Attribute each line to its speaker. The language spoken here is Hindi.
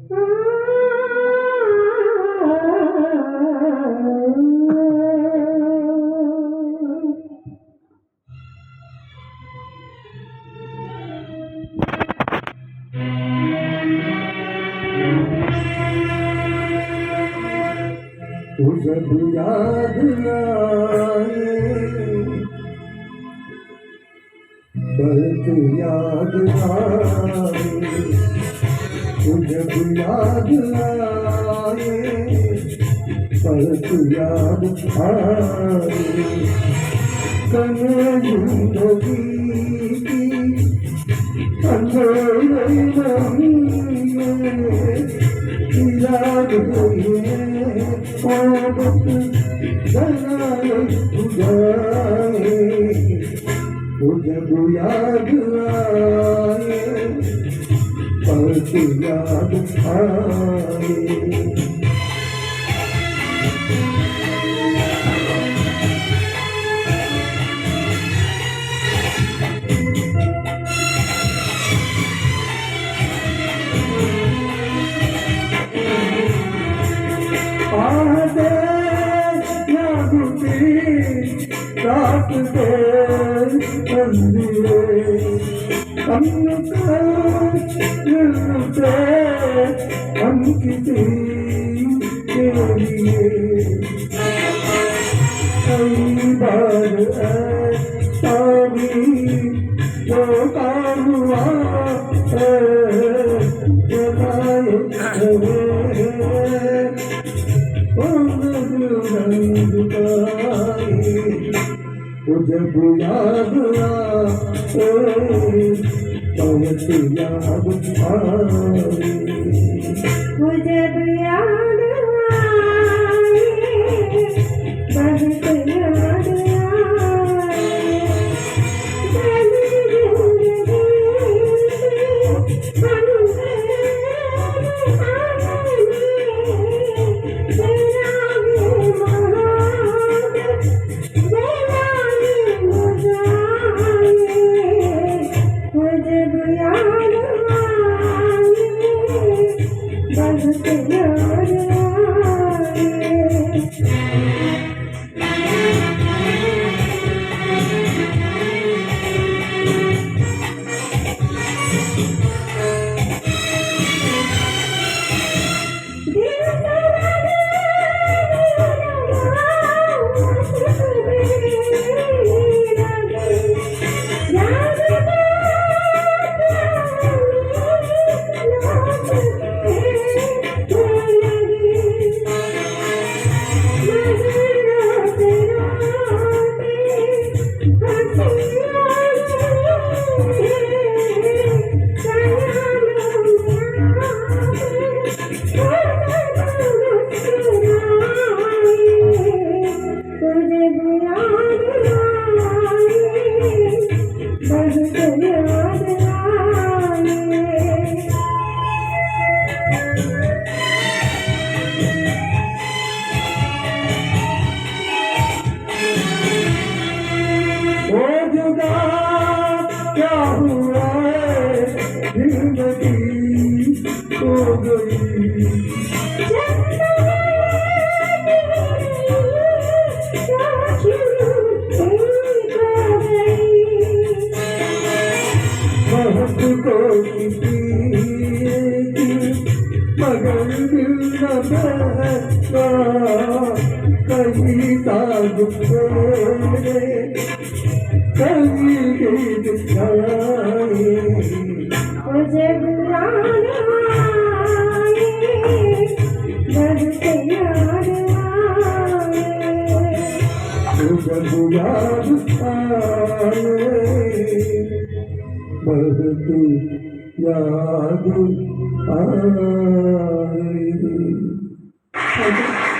Speaker 1: जब याद आए बरत याद आए, जब याद आए बरत याद आए, कने जिंदगी की अंधेरे याद हुए जब याद आए पलक याद आए। रात के अंधेरे हम किसी के लिए कई बार ऐसा जो काम हुआ जब याद आए पलक याद आए,
Speaker 2: जब याद आए पलक याद
Speaker 1: क्या हुआ जिंदगी हो गई महक को किसी मगर दिल न बहता कहीं ताज कभी गीत गाए
Speaker 2: जब याद
Speaker 1: बहुत याद आए।